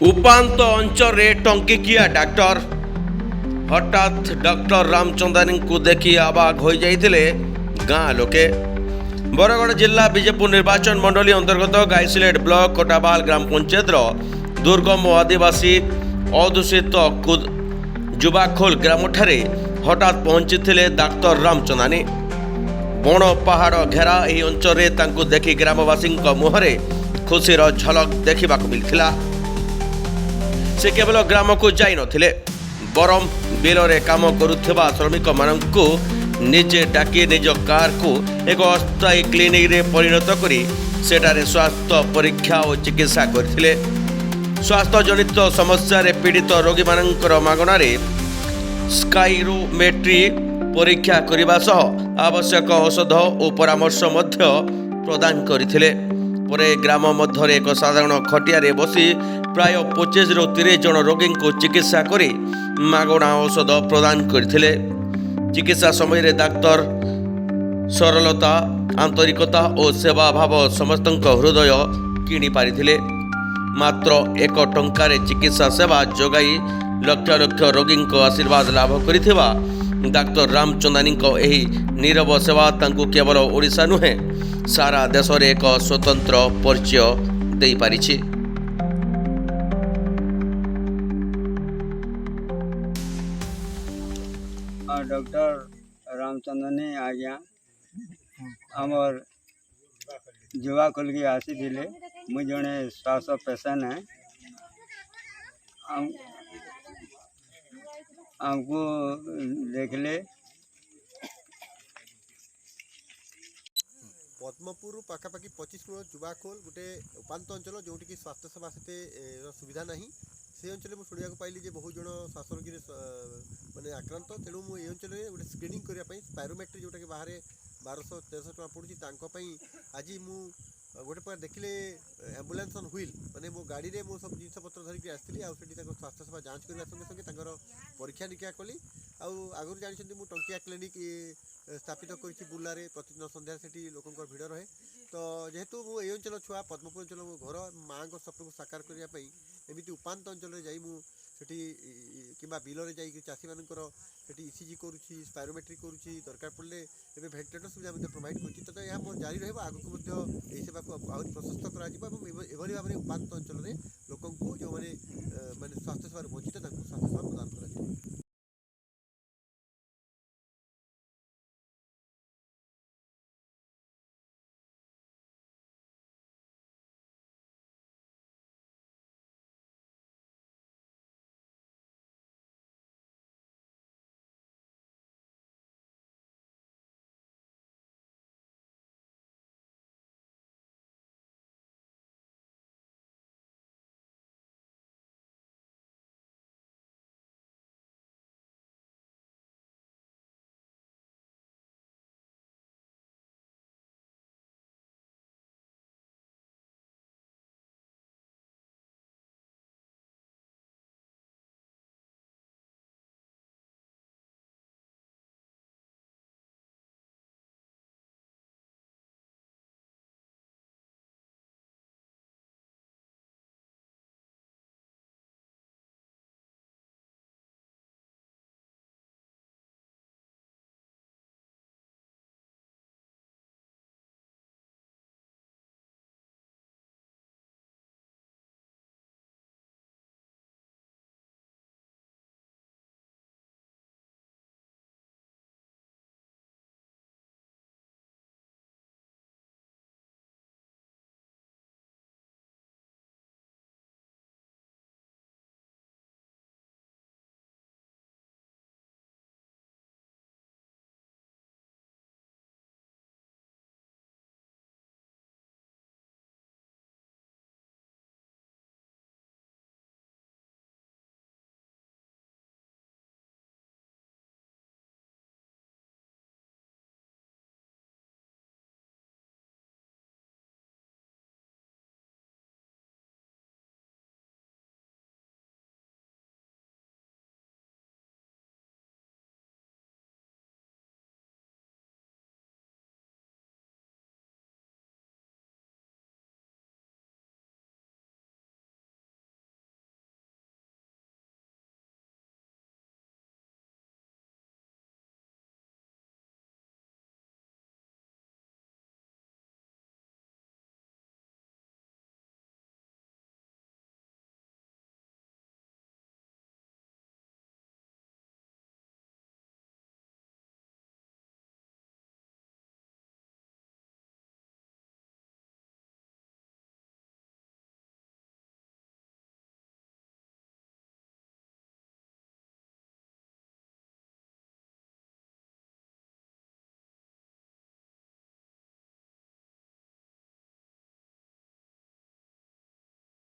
उपात अंचल टंकिकिया डाक्टर हठात डॉक्टर रामचंदानी को देखि आबाग हो जाइथिले गाँ लोके। बरगढ़ जिला विजेपुर निर्वाचन मंडली अंतर्गत गाईसिलेट ब्लॉक कोटाबाल ग्राम पंचायत दुर्गम और आदिवासी अदूषित जुबाखोल ग्राम ठारे हठात पहुंची डाक्तर रामचंदानी। बण पहाड़ घेरा यह अंचल तांकु देखि ग्रामवासी मुहरे खुशीर झलक देखा मिलता। से केवल ग्राम को जाई नथिले बरम बिलरे काम करुवा श्रमिक मानू निजे डाकी निज कार को एक अस्थायी क्लिनिक रे परिणत करी सेठारे स्वास्थ्य परीक्षा और चिकित्सा करथिले। स्वास्थ्य जनित समस्या रे पीड़ित रोगी मानकर मागणारे स्काइरोमेट्री परीक्षा करने सह आवश्यक औषध और परामर्श मध्य प्रदान करथिले। परे ग्राम मध्य एक साधारण खटिया बसी प्राय 25 ରୁ 30 जन रोगी को चिकित्सा करी मागणा औषध प्रदान करथिले। चिकित्सा समय डाक्तर सरलता आंतरिकता और सेवा भाव समस्त हृदय किणी पारिथिले। मात्र 1 टंकार चिकित्सा सेवा जोगाई लक्ष लक्ष रोगी आशीर्वाद लाभ करिथिबा डाक्तर रामचंदानी एही नीरव सेवा तांकु केवल ओडिशा नुहे सारा देश में एक स्वतंत्र परिचय दे पारिछि। डॉक्टर रामचंदानी आज्ञा आमर जुवा खोल के आसी थिले। मुझे जड़े श्वास पेशेंट है। हमको देखले पद्मपुर पाखापाखि 25 किलो जुबाखोल गोटे उपात अंचल जो स्वास्थ्य सेवा से सुविधा ना से अंचल मुझे शुणा पाइली जे बहुत जन श्वासरोगी माने आक्रांत तेणु मुझे अंचल गोटे स्क्रीनिंग करने स्पायरोमेट्री जोटा कि बाहर 1200-1300 टका पड़ी आज मु गोटे प्रकार देखिले एम्बुलेंस ऑन व्हील माने मो गाड़ी रे मो सब जिनस पत्र धरिक आसती स्वास्थ्य सेवा जांच करने संगे संगे परीक्षा निरीक्षा कली आगु जानते मु टंकिया क्लिनिक स्थापित कर बुलारे प्रतिदिन सन्ध्या से लोक भिड़ रहे। तो जेहेतु मु ये अंचल छुआ पद्मपुर अंचल मो घर माँ स्वप्न को साकार करने एमती उपात अंचल जा कि बिल में जाकि चाषी मानकर इसीजी करुच्ची स्पायरोमेट्री करुच्ची दरकार पड़े एवं भेंटिलेटर सुविधा प्रोवाइड कर तो यह जारी रहा आगक सेवा को आहरी प्रशस्त कर भाव में उपात अंचल लोक